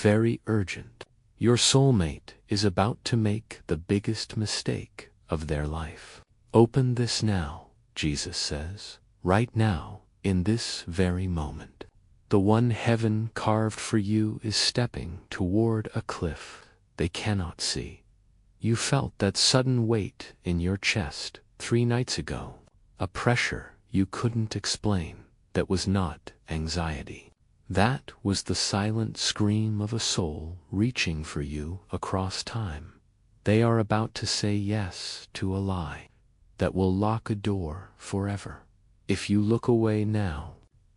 very urgent. Your soulmate is about to make the biggest mistake of their life. Open this now, Jesus says, right now, in this very moment. The one heaven carved for you is stepping toward a cliff they cannot see. You felt that sudden weight in your chest 3 nights ago, a pressure you couldn't explain that was not anxiety. That was the silent scream of a soul reaching for you across time. They are about to say yes to a lie that will lock a door forever. If you look away now,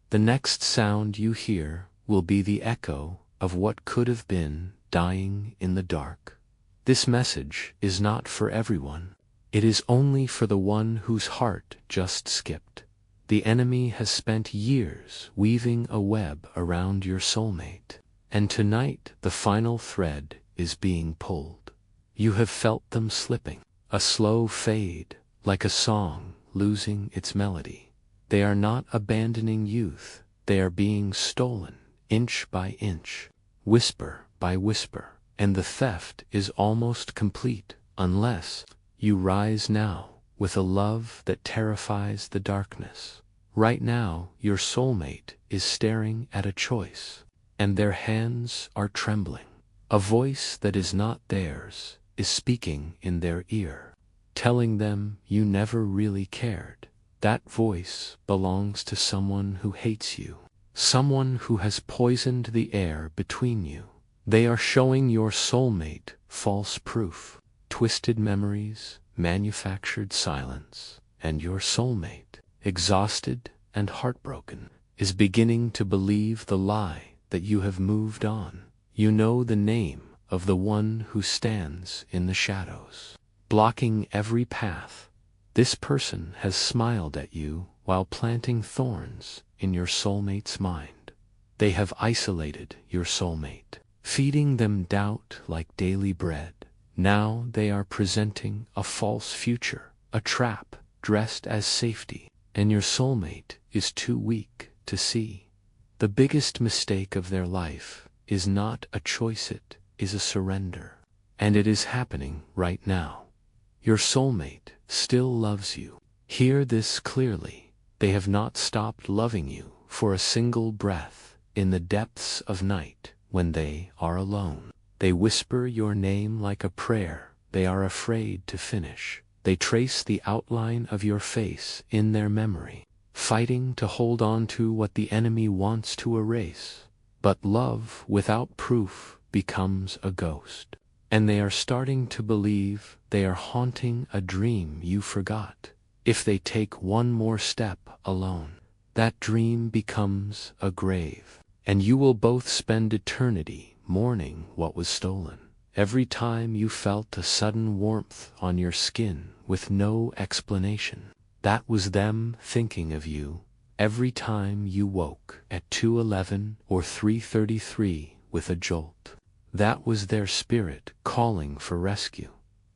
the next sound you hear will be the echo of what could have been dying in the dark. This message is not for everyone. It is only for the one whose heart just skipped. The enemy has spent years weaving a web around your soulmate, and tonight the final thread is being pulled. You have felt them slipping, a slow fade, like a song losing its melody. They are not abandoning youth, they are being stolen, inch by inch, whisper by whisper, and the theft is almost complete unless you rise now with a love that terrifies the darkness. Right now, your soulmate is staring at a choice, and their hands are trembling. A voice that is not theirs is speaking in their ear, telling them you never really cared. That voice belongs to someone who hates you, someone who has poisoned the air between you. They are showing your soulmate false proof, twisted memories, manufactured silence, and your soulmate, exhausted and heartbroken, is beginning to believe the lie that you have moved on. You know the name of the one who stands in the shadows, blocking every path. This person has smiled at you while planting thorns in your soulmate's mind. They have isolated your soulmate, feeding them doubt like daily bread. Now they are presenting a false future, a trap dressed as safety, and your soulmate is too weak to see. The biggest mistake of their life is not a choice, it is a surrender. And it is happening right now. Your soulmate still loves you. Hear this clearly. They have not stopped loving you for a single breath. In the depths of night, when they are alone, they whisper your name like a prayer. They are afraid to finish. They trace the outline of your face in their memory, fighting to hold on to what the enemy wants to erase. But love without proof becomes a ghost, and they are starting to believe they are haunting a dream you forgot. If they take one more step alone, that dream becomes a grave, and you will both spend eternity mourning what was stolen. Every time you felt a sudden warmth on your skin with no explanation, that was them thinking of you. Every time you woke at 2:11 or 3:33 with a jolt, that was their spirit calling for rescue.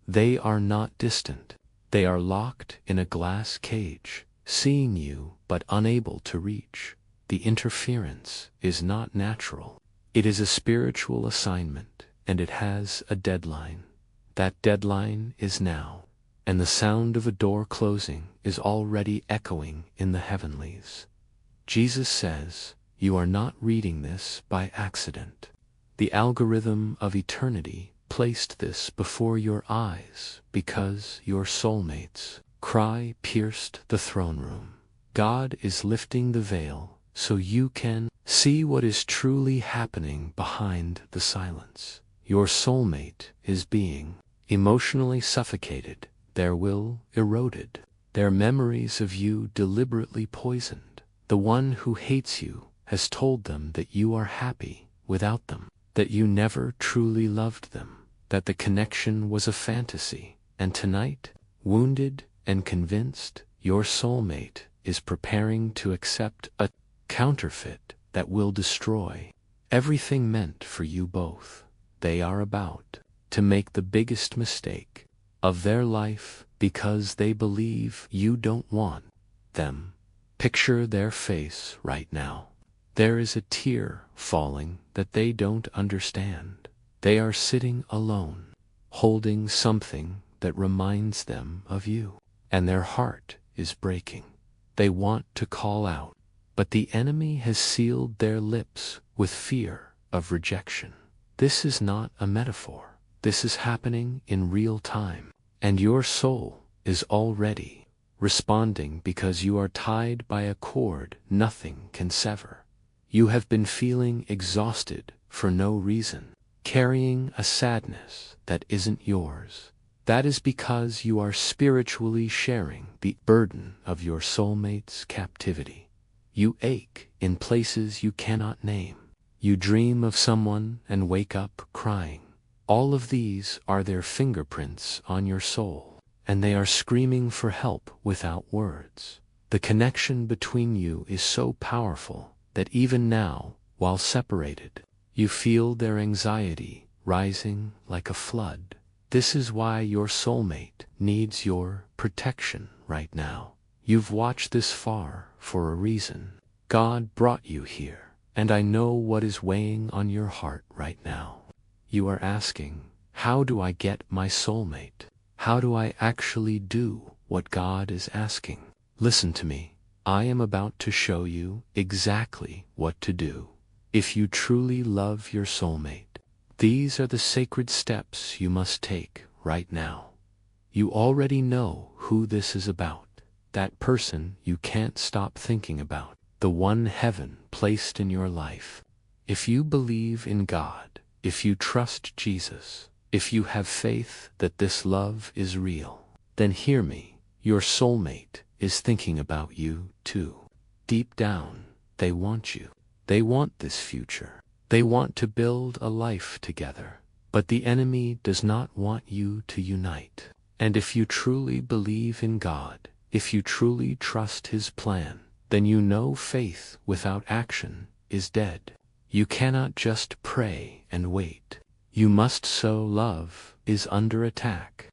They are not distant. They are locked in a glass cage, seeing you but unable to reach. The interference is not natural. It is a spiritual assignment, and it has a deadline. That deadline is now, and the sound of a door closing is already echoing in the heavenlies. Jesus says, you are not reading this by accident. The algorithm of eternity placed this before your eyes because your soulmate's cry pierced the throne room. God is lifting the veil so you can see what is truly happening behind the silence. Your soulmate is being emotionally suffocated, their will eroded, their memories of you deliberately poisoned. The one who hates you has told them that you are happy without them, that you never truly loved them, that the connection was a fantasy, and tonight, wounded and convinced, your soulmate is preparing to accept a counterfeit that will destroy everything meant for you both. They are about to make the biggest mistake of their life because they believe you don't want them. Picture their face right now. There is a tear falling that they don't understand. They are sitting alone, holding something that reminds them of you, and their heart is breaking. They want to call out, but the enemy has sealed their lips with fear of rejection. This is not a metaphor. This is happening in real time, and your soul is already responding because you are tied by a cord nothing can sever. You have been feeling exhausted for no reason, carrying a sadness that isn't yours. That is because you are spiritually sharing the burden of your soulmate's captivity. You ache in places you cannot name. You dream of someone and wake up crying. All of these are their fingerprints on your soul, and they are screaming for help without words. The connection between you is so powerful that even now, while separated, you feel their anxiety rising like a flood. This is why your soulmate needs your protection right now. You've watched this far for a reason. God brought you here, and I know what is weighing on your heart right now. You are asking, how do I get my soulmate? How do I actually do what God is asking? Listen to me. I am about to show you exactly what to do. If you truly love your soulmate, these are the sacred steps you must take right now. You already know who this is about. That person you can't stop thinking about. The one heaven placed in your life. If you believe in God, if you trust Jesus, if you have faith that this love is real, then hear me. Your soulmate is thinking about you too. Deep down, they want you. They want this future. They want to build a life together. But the enemy does not want you to unite. And if you truly believe in God, if you truly trust His plan, then you know faith without action is dead. You cannot just pray and wait. You must sow. Love is under attack.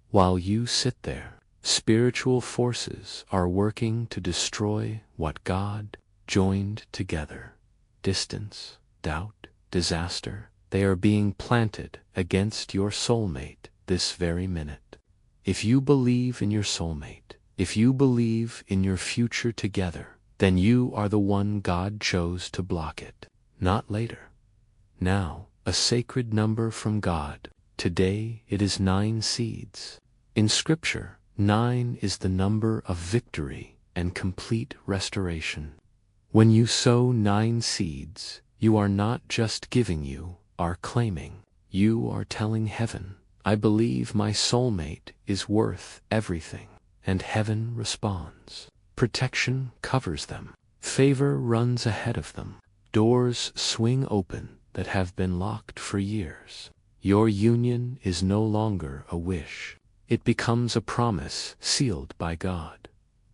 While you sit there, spiritual forces are working to destroy what God joined together. Distance, doubt, disaster, they are being planted against your soulmate this very minute. If you believe in your soulmate, if you believe in your future together, then you are the one God chose to block it, not later. Now, a sacred number from God. Today it is 9 seeds. In Scripture, 9 is the number of victory and complete restoration. When you sow 9 seeds, you are not just giving, you are claiming. You are telling heaven, I believe my soulmate is worth everything. And heaven responds. Protection covers them. Favor runs ahead of them. Doors swing open that have been locked for years. Your union is no longer a wish. It becomes a promise sealed by God.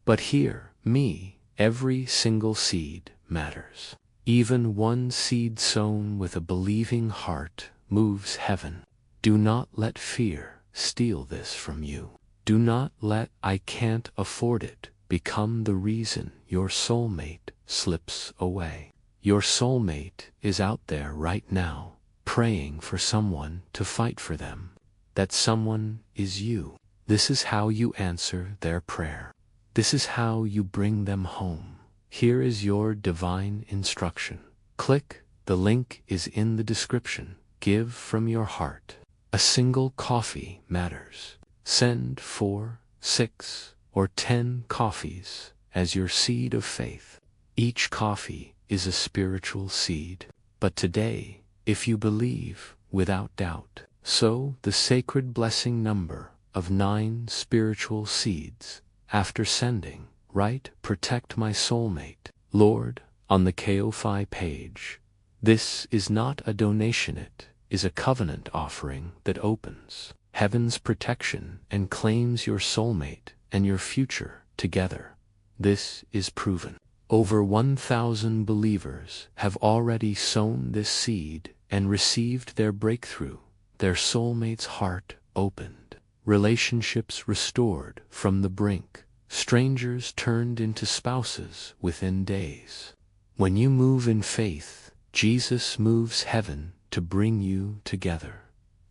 But hear me, every single seed matters. Even one seed sown with a believing heart moves heaven. Do not let fear steal this from you. Do not let I can't afford it become the reason your soulmate slips away. Your soulmate is out there right now, praying for someone to fight for them. That someone is you. This is how you answer their prayer. This is how you bring them home. Here is your divine instruction. Click, the link is in the description. Give from your heart. A single coffee matters. Send 4, 6, or 10 coffees as your seed of faith. Each coffee is a spiritual seed. But today, if you believe without doubt, sow the sacred blessing number of 9 spiritual seeds. After sending, write, protect my soulmate, Lord, on the Ko-Fi page. This is not a donation, it is a covenant offering that opens heaven's protection and claims your soulmate and your future together. This is proven. Over 1,000 believers have already sown this seed and received their breakthrough, their soulmate's heart opened, relationships restored from the brink, strangers turned into spouses within days. When you move in faith, Jesus moves heaven to bring you together.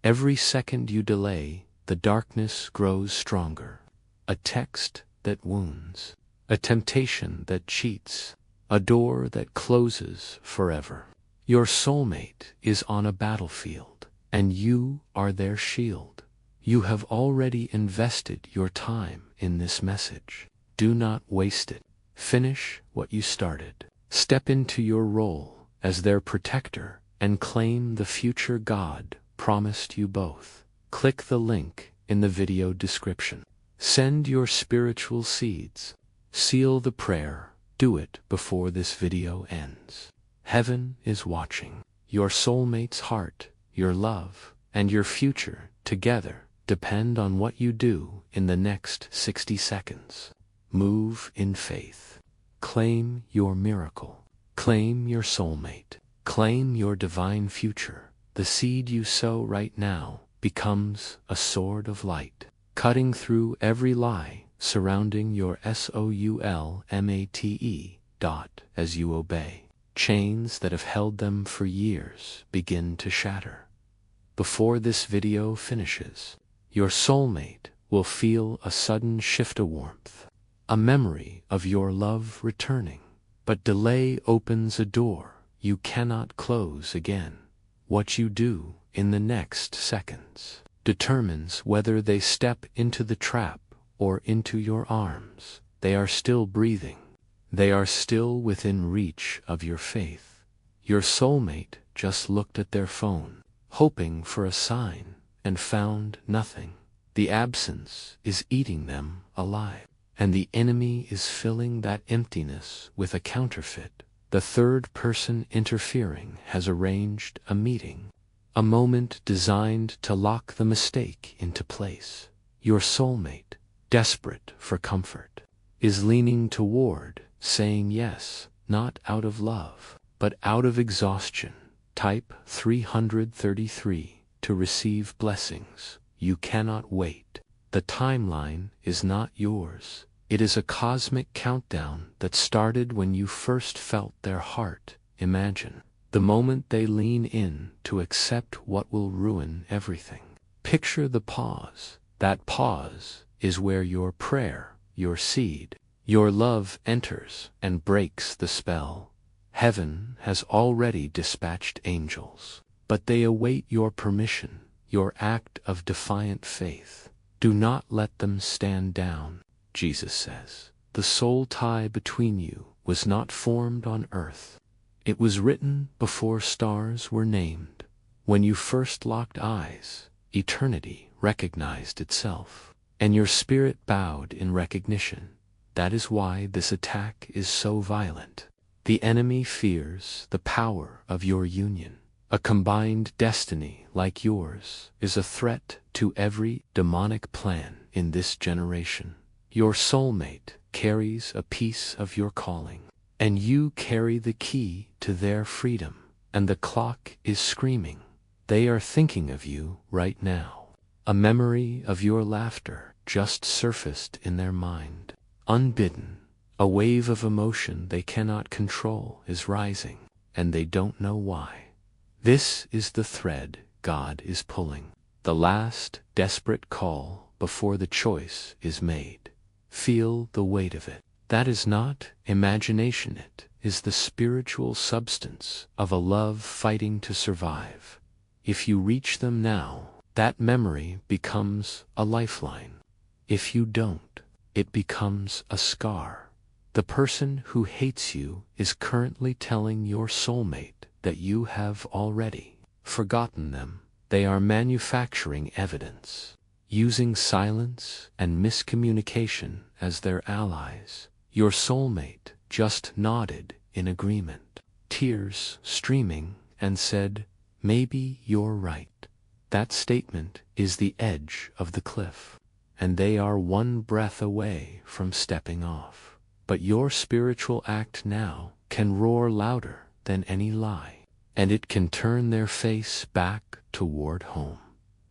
Every second you delay, the darkness grows stronger. A text that wounds, a temptation that cheats, a door that closes forever. Your soulmate is on a battlefield, and you are their shield. You have already invested your time in this message. Do not waste it. Finish what you started. Step into your role as their protector and claim the future God promised you both. Click the link in the video description. Send your spiritual seeds. Seal the prayer. Do it before this video ends. Heaven is watching. Your soulmate's heart, your love, and your future together depend on what you do in the next 60 seconds. Move in faith. Claim your miracle. Claim your soulmate. Claim your divine future. The seed you sow right now becomes a sword of light, cutting through every lie surrounding your soulmate as you obey. Chains that have held them for years begin to shatter. Before this video finishes, your soulmate will feel a sudden shift of warmth, a memory of your love returning. But delay opens a door you cannot close again. What you do in the next seconds determines whether they step into the trap or into your arms. They are still breathing. They are still within reach of your faith. Your soulmate just looked at their phone, hoping for a sign, and found nothing. The absence is eating them alive, and the enemy is filling that emptiness with a counterfeit. The third person interfering has arranged a meeting, a moment designed to lock the mistake into place. Your soulmate, desperate for comfort, is leaning toward saying yes, not out of love, but out of exhaustion. Type 333 to receive blessings. You cannot wait. The timeline is not yours. It is a cosmic countdown that started when you first felt their heart. Imagine the moment they lean in to accept what will ruin everything. Picture the pause. That pause is where your prayer, your seed, your love enters and breaks the spell. Heaven has already dispatched angels, but they await your permission, your act of defiant faith. Do not let them stand down. Jesus says, the soul tie between you was not formed on earth. It was written before stars were named. When you first locked eyes, eternity recognized itself, and your spirit bowed in recognition. That is why this attack is so violent. The enemy fears the power of your union. A combined destiny like yours is a threat to every demonic plan in this generation. Your soulmate carries a piece of your calling, and you carry the key to their freedom, and the clock is screaming. They are thinking of you right now. A memory of your laughter just surfaced in their mind. Unbidden, a wave of emotion they cannot control is rising, and they don't know why. This is the thread God is pulling, the last desperate call before the choice is made. Feel the weight of it. That is not imagination, it is the spiritual substance of a love fighting to survive. If you reach them now, that memory becomes a lifeline. If you don't, it becomes a scar. The person who hates you is currently telling your soulmate that you have already forgotten them. They are manufacturing evidence, using silence and miscommunication as their allies. Your soulmate just nodded in agreement, tears streaming, and said, "Maybe you're right." That statement is the edge of the cliff, and they are one breath away from stepping off. But your spiritual act now can roar louder than any lie, and it can turn their face back toward home.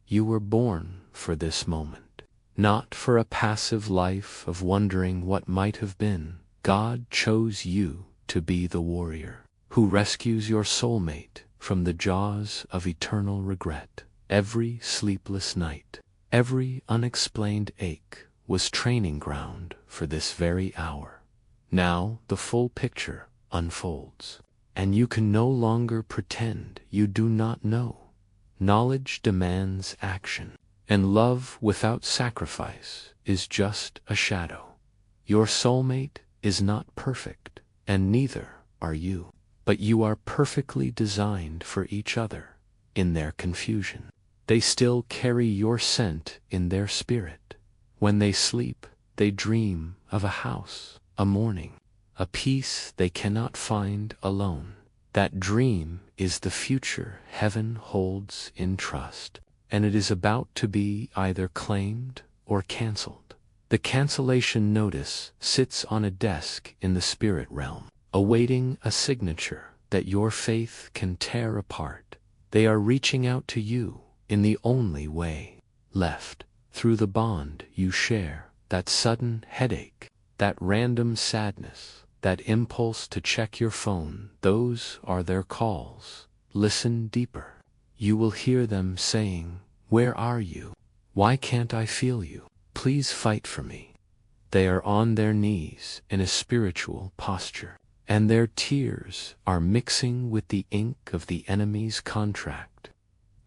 You were born for this moment, not for a passive life of wondering what might have been. God chose you to be the warrior. who rescues your soulmate from the jaws of eternal regret. Every sleepless night, every unexplained ache was training ground for this very hour. Now the full picture unfolds, and you can no longer pretend you do not know. Knowledge demands action, and love without sacrifice is just a shadow. Your soulmate is not perfect, and neither are you, but you are perfectly designed for each other. In their confusion, they still carry your scent in their spirit. When they sleep, they dream of a house, a morning, a peace they cannot find alone. That dream is the future heaven holds in trust, and it is about to be either claimed or canceled. The cancellation notice sits on a desk in the spirit realm, awaiting a signature that your faith can tear apart. They are reaching out to you in the only way left, through the bond you share. That sudden headache, that random sadness, that impulse to check your phone, those are their calls. Listen deeper. You will hear them saying, "Where are you? Why can't I feel you? Please fight for me." They are on their knees in a spiritual posture, and their tears are mixing with the ink of the enemy's contract.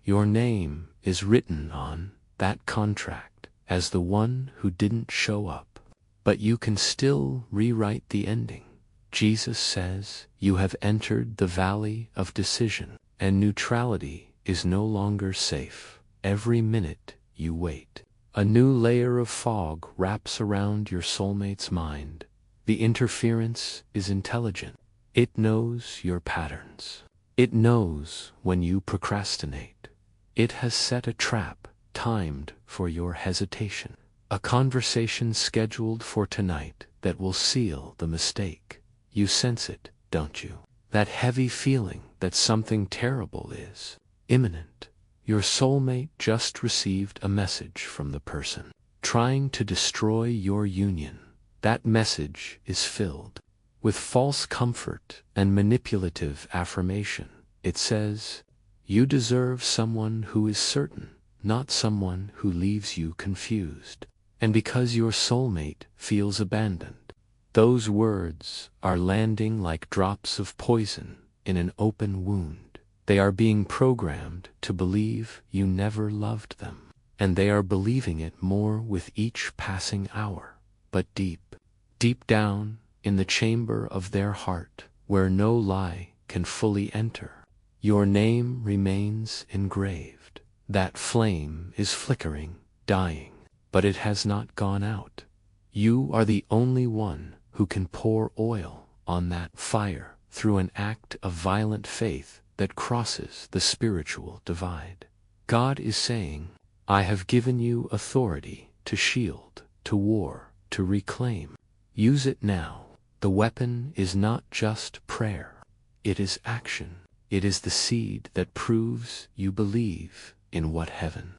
Your name is written on that contract as the one who didn't show up, but you can still rewrite the ending. Jesus says you have entered the valley of decision, and neutrality is no longer safe. Every minute you wait, a new layer of fog wraps around your soulmate's mind. The interference is intelligent. It knows your patterns. It knows when you procrastinate. It has set a trap timed for your hesitation, a conversation scheduled for tonight that will seal the mistake. You sense it, don't you? That heavy feeling that something terrible is imminent. Your soulmate just received a message from the person trying to destroy your union. That message is filled with false comfort and manipulative affirmation. It says, "You deserve someone who is certain, not someone who leaves you confused." And because your soulmate feels abandoned, those words are landing like drops of poison in an open wound. They are being programmed to believe you never loved them, and they are believing it more with each passing hour. But deep down in the chamber of their heart, where no lie can fully enter, your name remains engraved. That flame is flickering, dying, but it has not gone out. You are the only one who can pour oil on that fire through an act of violent faith that crosses the spiritual divide. God is saying, "I have given you authority to shield, to war, to reclaim. Use it now." The weapon is not just prayer. It is action. It is the seed that proves you believe in what heaven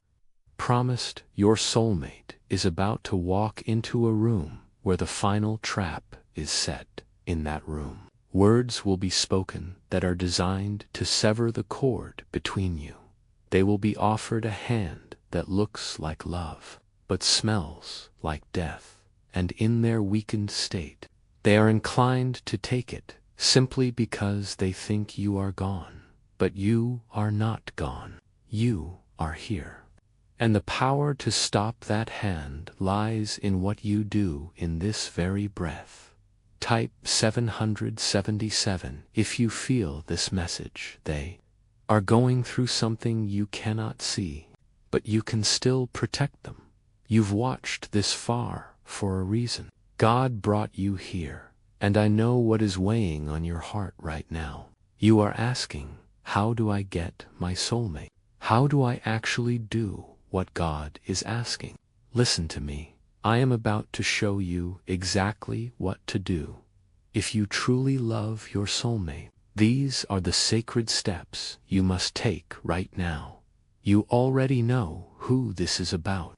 promised. Your soulmate is about to walk into a room where the final trap is set. In that room, words will be spoken that are designed to sever the cord between you. They will be offered a hand that looks like love, but smells like death. And in their weakened state, they are inclined to take it simply because they think you are gone. But you are not gone. You are here. And the power to stop that hand lies in what you do in this very breath. Type 777 if you feel this message. They are going through something you cannot see, but you can still protect them. You've watched this far for a reason. God brought you here, and I know what is weighing on your heart right now. You are asking, how do I get my soulmate? How do I actually do what God is asking? Listen to me. I am about to show you exactly what to do. If you truly love your soulmate, these are the sacred steps you must take right now. You already know who this is about.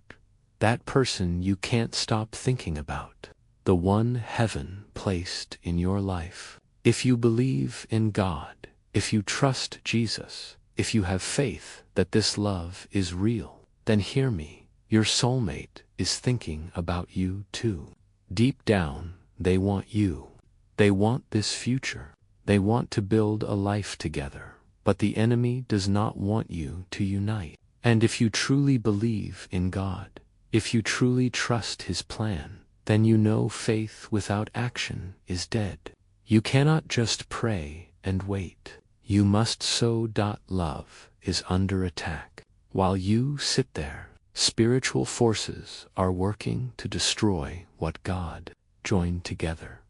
That person you can't stop thinking about. The one heaven placed in your life. If you believe in God, if you trust Jesus, if you have faith that this love is real, then hear me, your soulmate is thinking about you too. Deep down, they want you. They want this future. They want to build a life together. But the enemy does not want you to unite. And if you truly believe in God, if you truly trust His plan, then you know faith without action is dead. You cannot just pray and wait. You must sow. Love is under attack. While you sit there, spiritual forces are working to destroy what God joined together.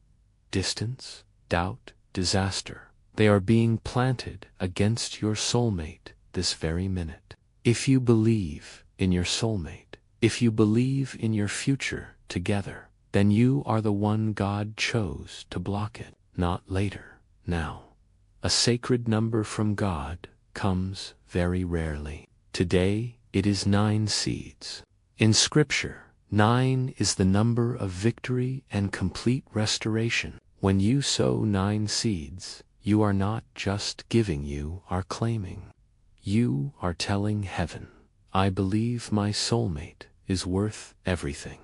Distance, doubt, disaster. They are being planted against your soulmate this very minute. If you believe in your soulmate, if you believe in your future together, then you are the one God chose to block it, not later, now. A sacred number from God comes very rarely. Today, it is 9 seeds. In Scripture, 9 is the number of victory and complete restoration. When you sow 9 seeds, you are not just giving, you are claiming. You are telling heaven, I believe my soulmate is worth everything.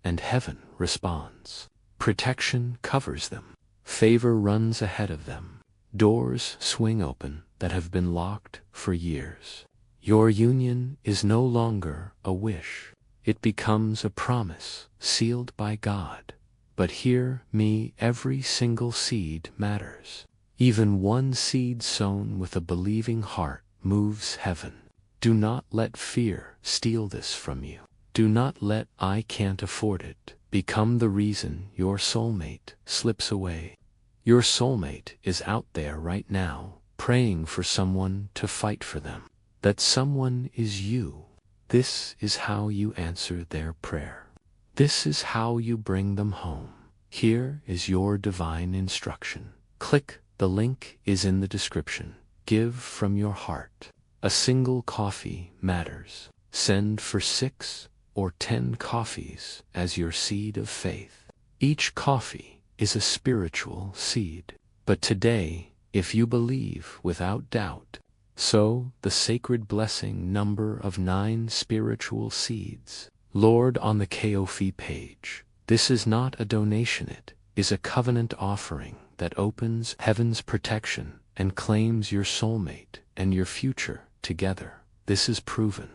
And heaven responds. Protection covers them. Favor runs ahead of them. Doors swing open that have been locked for years. Your union is no longer a wish. It becomes a promise sealed by God. But hear me, every single seed matters. Even one seed sown with a believing heart moves heaven. Do not let fear steal this from you. Do not let "I can't afford it" become the reason your soulmate slips away. Your soulmate is out there right now, praying for someone to fight for them. That someone is you. This is how you answer their prayer. This is how you bring them home. Here is your divine instruction. Click, the link is in the description. Give from your heart. A single coffee matters. Send for 6 or 10 coffees as your seed of faith. Each coffee is a spiritual seed. But today, if you believe without doubt, sow the sacred blessing number of 9 spiritual seeds. Lord, on the Ko-fi page. This is not a donation, it is a covenant offering that opens heaven's protection and claims your soulmate and your future together. This is proven.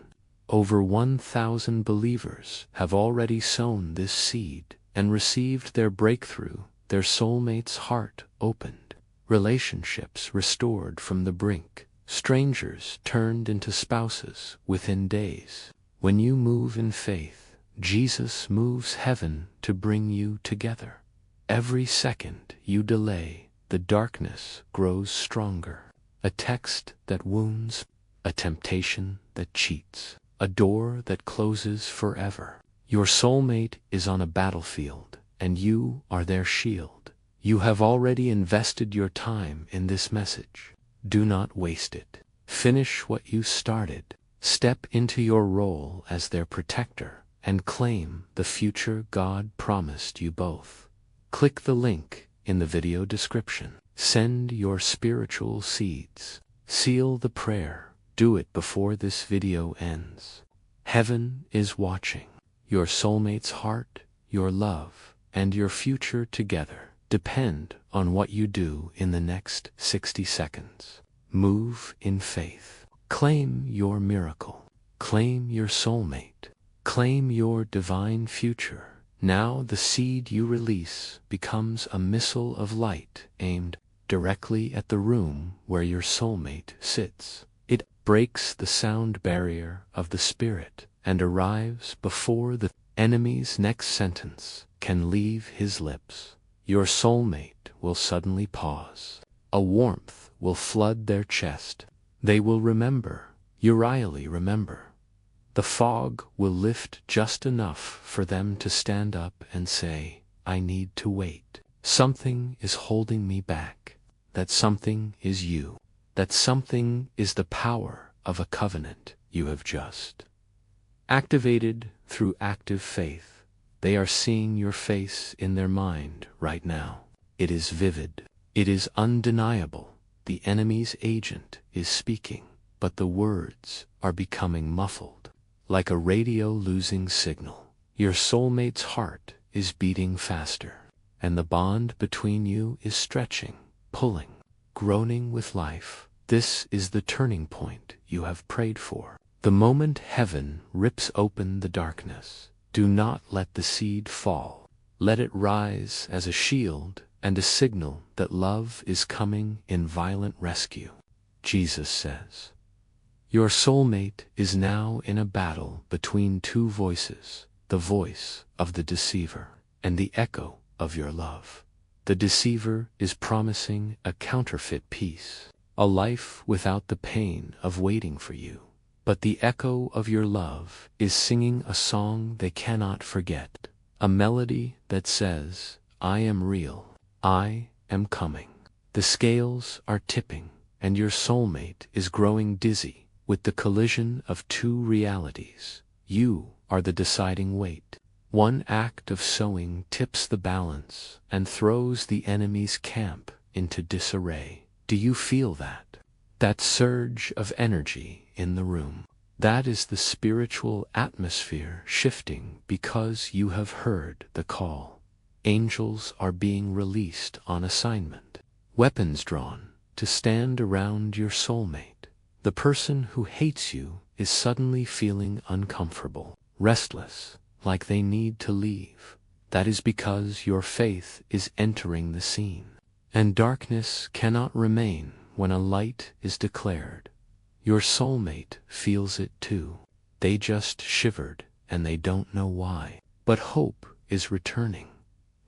Over 1,000 believers have already sown this seed and received their breakthrough, their soulmate's heart opened, relationships restored from the brink, strangers turned into spouses within days. When you move in faith, Jesus moves heaven to bring you together. Every second you delay, the darkness grows stronger. A text that wounds, a temptation that cheats, a door that closes forever. Your soulmate is on a battlefield, and you are their shield. You have already invested your time in this message. Do not waste it. Finish what you started. Step into your role as their protector and claim the future God promised you both. Click the link in the video description. Send your spiritual seeds. Seal the prayer. Do it before this video ends. Heaven is watching. Your soulmate's heart, your love, and your future together depend on what you do in the next 60 seconds. Move in faith. Claim your miracle. Claim your soulmate. Claim your divine future. Now the seed you release becomes a missile of light aimed directly at the room where your soulmate sits. It breaks the sound barrier of the spirit and arrives before the enemy's next sentence can leave his lips. Your soulmate will suddenly pause. A warmth will flood their chest. They will remember, Uriah remember. The fog will lift just enough for them to stand up and say, I need to wait. Something is holding me back. That something is you. That something is the power of a covenant you have just activated through active faith. They are seeing your face in their mind right now. It is vivid. It is undeniable. The enemy's agent is speaking, but the words are becoming muffled, like a radio losing signal. Your soulmate's heart is beating faster, and the bond between you is stretching, pulling, groaning with life. This is the turning point you have prayed for. The moment heaven rips open the darkness, do not let the seed fall. Let it rise as a shield and a signal that love is coming in violent rescue. Jesus says, your soulmate is now in a battle between two voices, the voice of the deceiver and the echo of your love. The deceiver is promising a counterfeit peace, a life without the pain of waiting for you. But the echo of your love is singing a song they cannot forget, a melody that says, I am real, I am coming. The scales are tipping, and your soulmate is growing dizzy with the collision of two realities. You are the deciding weight. One act of sowing tips the balance and throws the enemy's camp into disarray. Do you feel that? That surge of energy in the room. That is the spiritual atmosphere shifting because you have heard the call. Angels are being released on assignment. Weapons drawn to stand around your soulmate. The person who hates you is suddenly feeling uncomfortable, restless, like they need to leave. That is because your faith is entering the scene. And darkness cannot remain when a light is declared. Your soulmate feels it too. They just shivered and they don't know why. But hope is returning.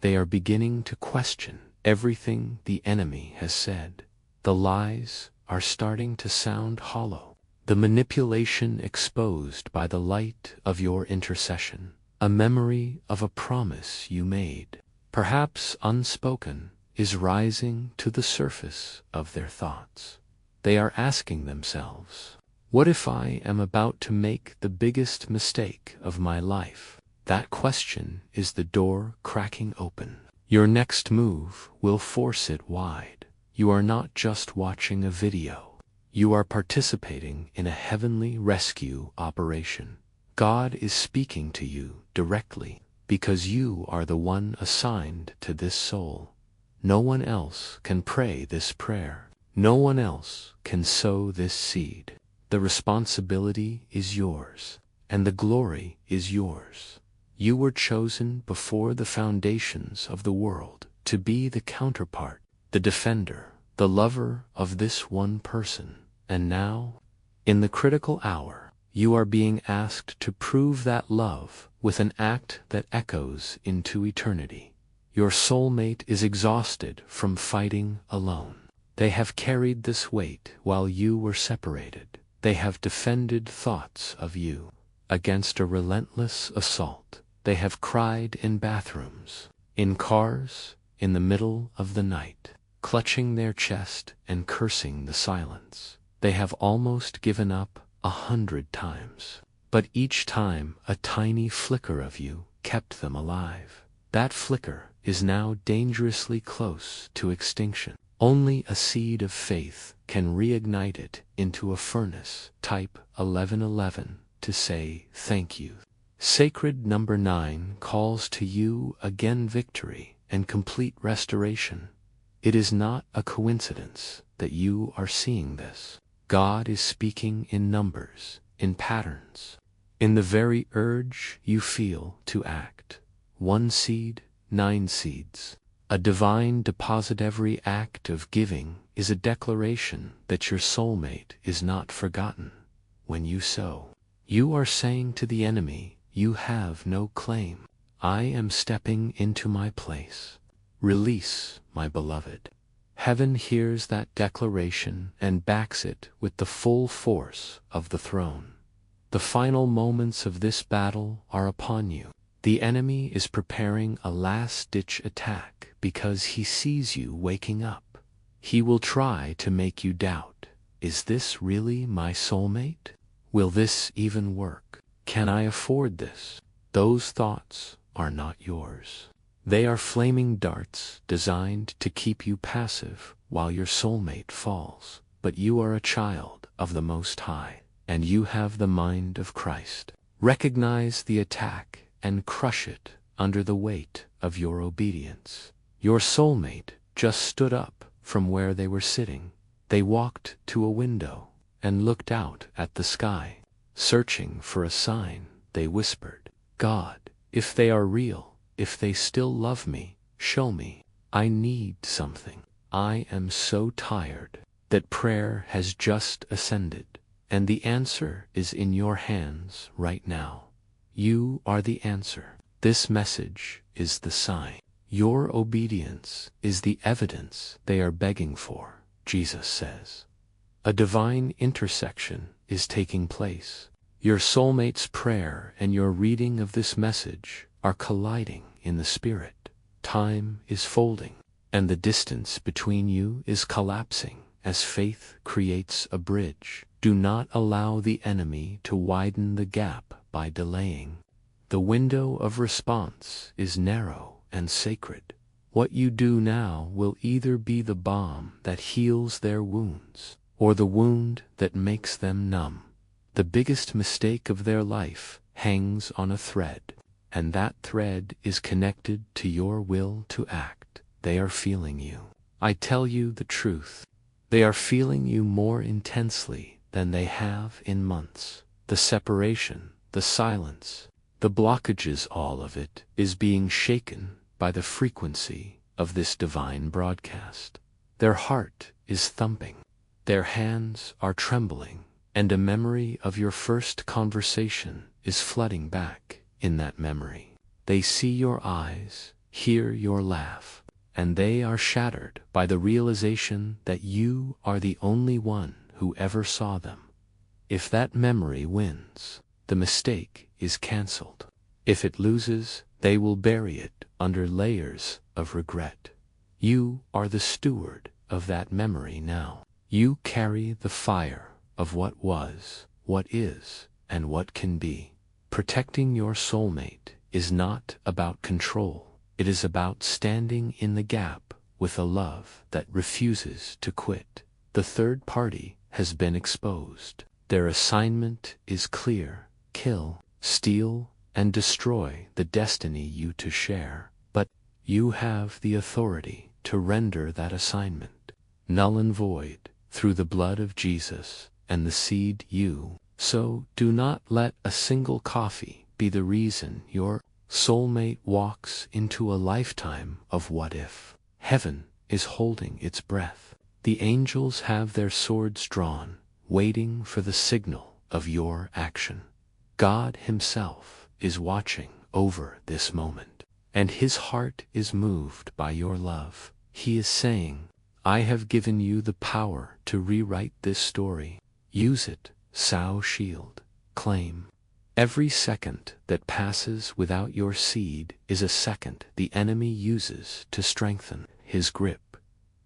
They are beginning to question everything the enemy has said. The lies are starting to sound hollow. The manipulation exposed by the light of your intercession. A memory of a promise you made, perhaps unspoken, is rising to the surface of their thoughts. They are asking themselves, what if I am about to make the biggest mistake of my life? That question is the door cracking open. Your next move will force it wide. You are not just watching a video. You are participating in a heavenly rescue operation. God is speaking to you directly because you are the one assigned to this soul. No one else can pray this prayer. No one else can sow this seed. The responsibility is yours, and the glory is yours. You were chosen before the foundations of the world to be the counterpart, the defender, the lover of this one person. And now, in the critical hour, you are being asked to prove that love with an act that echoes into eternity. Your soulmate is exhausted from fighting alone. They have carried this weight while you were separated. They have defended thoughts of you against a relentless assault. They have cried in bathrooms, in cars, in the middle of the night, clutching their chest and cursing the silence. They have almost given up 100 times, but each time a tiny flicker of you kept them alive. That flicker is now dangerously close to extinction. Only a seed of faith can reignite it into a furnace. Type 1111 to say thank you. Sacred number 9 calls to you again victory and complete restoration. It is not a coincidence that you are seeing this. God is speaking in numbers, in patterns, in the very urge you feel to act. 1 seed, 9 seeds. A divine deposit. Every act of giving is a declaration that your soulmate is not forgotten. When you sow, you are saying to the enemy, you have no claim. I am stepping into my place. Release, my beloved. Heaven hears that declaration and backs it with the full force of the throne. The final moments of this battle are upon you. The enemy is preparing a last-ditch attack because he sees you waking up. He will try to make you doubt, is this really my soulmate? Will this even work? Can I afford this? Those thoughts are not yours. They are flaming darts designed to keep you passive while your soulmate falls. But you are a child of the Most High, and you have the mind of Christ. Recognize the attack and crush it under the weight of your obedience. Your soulmate just stood up from where they were sitting. They walked to a window and looked out at the sky. Searching for a sign, they whispered, "God, if they are real, if they still love me, show me. I need something. I am so tired." That prayer has just ascended, and the answer is in your hands right now. You are the answer. This message is the sign. Your obedience is the evidence they are begging for, Jesus says. A divine intersection is taking place. Your soulmate's prayer and your reading of this message are colliding in the spirit. Time is folding, and the distance between you is collapsing as faith creates a bridge. Do not allow the enemy to widen the gap by delaying. The window of response is narrow and sacred. What you do now will either be the balm that heals their wounds, or the wound that makes them numb. The biggest mistake of their life hangs on a thread, and that thread is connected to your will to act. They are feeling you. I tell you the truth. They are feeling you more intensely than they have in months. The separation, the silence, the blockages, all of it is being shaken by the frequency of this divine broadcast. Their heart is thumping. Their hands are trembling, and a memory of your first conversation is flooding back in that memory. They see your eyes, hear your laugh, and they are shattered by the realization that you are the only one who ever saw them. If that memory wins, the mistake is canceled. If it loses, they will bury it under layers of regret. You are the steward of that memory now. You carry the fire of what was, what is, and what can be. Protecting your soulmate is not about control. It is about standing in the gap with a love that refuses to quit. The third party has been exposed. Their assignment is clear: kill, steal, and destroy the destiny you two share. But you have the authority to render that assignment null and void through the blood of Jesus and the seed you sow. Do not let a single coffee be the reason your soulmate walks into a lifetime of what if. Heaven is holding its breath. The angels have their swords drawn, waiting for the signal of your action. God Himself is watching over this moment, and His heart is moved by your love. He is saying, "I have given you the power to rewrite this story. Use it, sow shield, claim." Every second that passes without your seed is a second the enemy uses to strengthen his grip.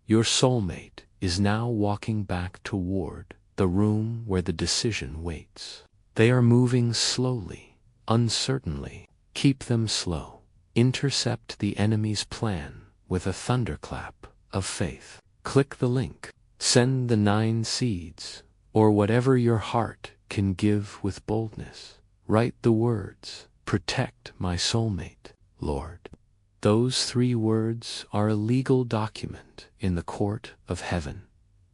Your soulmate is now walking back toward the room where the decision waits. They are moving slowly, uncertainly. Keep them slow. Intercept the enemy's plan with a thunderclap of faith. Click the link. Send the 9 seeds, or whatever your heart can give with boldness. Write the words, "Protect my soulmate, Lord." Those 3 words are a legal document in the court of heaven.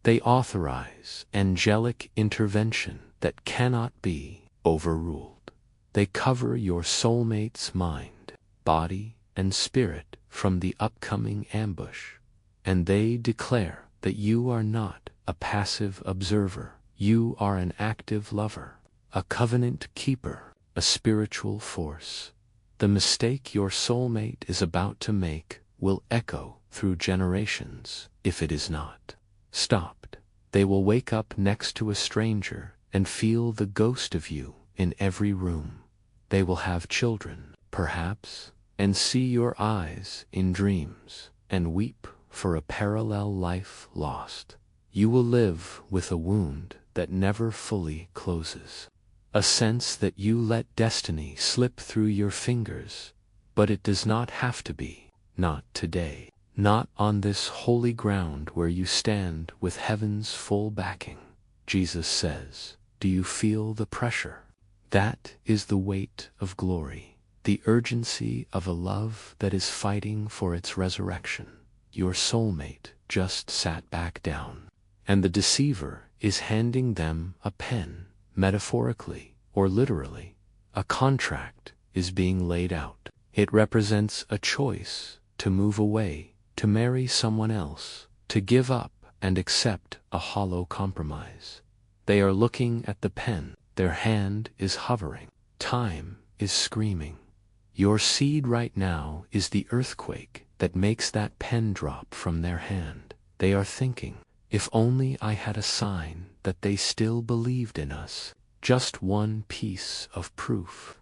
They authorize angelic intervention that cannot be overruled. They cover your soulmate's mind, body, and spirit from the upcoming ambush. And they declare that you are not a passive observer. You are an active lover, a covenant keeper, a spiritual force. The mistake your soulmate is about to make will echo through generations if it is not stopped. They will wake up next to a stranger and feel the ghost of you in every room. They will have children, perhaps, and see your eyes in dreams and weep for a parallel life lost. You will live with a wound that never fully closes. A sense that you let destiny slip through your fingers, but it does not have to be. not today. Not on this holy ground where you stand with heaven's full backing. Jesus says, do you feel the pressure? That is the weight of glory, the urgency of a love that is fighting for its resurrection. Your soulmate just sat back down, and the deceiver is handing them a pen, metaphorically or literally. A contract is being laid out. It represents a choice to move away, to marry someone else, to give up and accept a hollow compromise. They are looking at the pen. Their hand is hovering. Time is screaming. Your seed right now is the earthquake that makes that pen drop from their hand. They are thinking, if only I had a sign that they still believed in us. Just one piece of proof.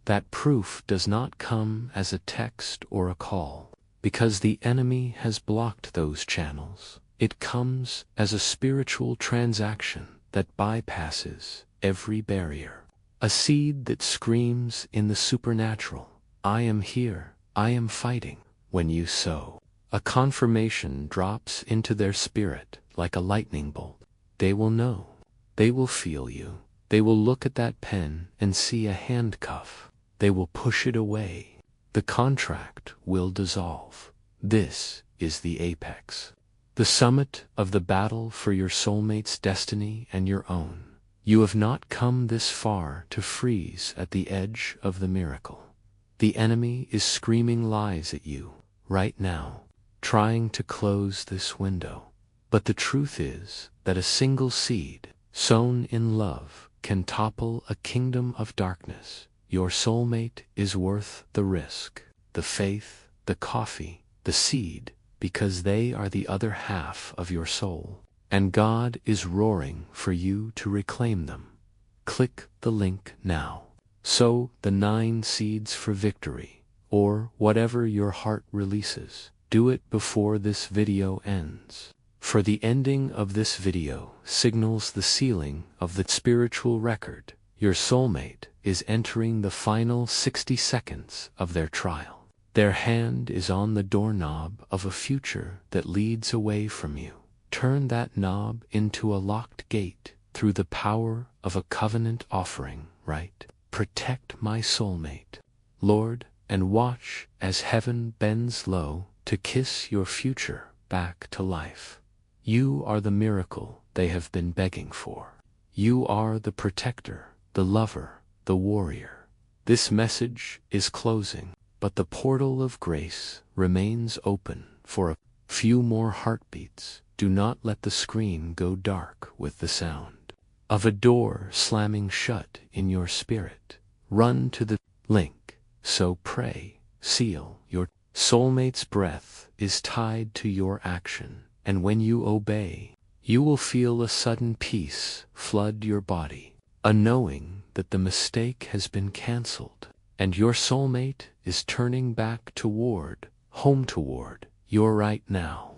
That proof does not come as a text or a call, because the enemy has blocked those channels. It comes as a spiritual transaction that bypasses every barrier. A seed that screams in the supernatural, I am here, I am fighting. When you sow, a confirmation drops into their spirit like a lightning bolt. They will know. They will feel you. They will look at that pen and see a handcuff. They will push it away. The contract will dissolve. This is the apex, the summit of the battle for your soulmate's destiny and your own. You have not come this far to freeze at the edge of the miracle. The enemy is screaming lies at you right now, trying to close this window. But the truth is that a single seed, sown in love, can topple a kingdom of darkness. Your soulmate is worth the risk, the faith, the coffee, the seed, because they are the other half of your soul. And God is roaring for you to reclaim them. Click the link now. Sow the 9 seeds for victory, or whatever your heart releases. Do it before this video ends. For the ending of this video signals the sealing of the spiritual record. Your soulmate is entering the final 60 seconds of their trial. Their hand is on the doorknob of a future that leads away from you. Turn that knob into a locked gate through the power of a covenant offering, right? Protect my soulmate, Lord, and watch as heaven bends low to kiss your future back to life. You are the miracle they have been begging for. You are the protector, the lover, the warrior. This message is closing, but the portal of grace remains open for a few more heartbeats. Do not let the screen go dark with the sound of a door slamming shut in your spirit. Run to the link. So pray, seal. Your soulmate's breath is tied to your action, and when you obey, you will feel a sudden peace flood your body, a knowing that the mistake has been canceled, and your soulmate is turning back toward, home toward, your right now.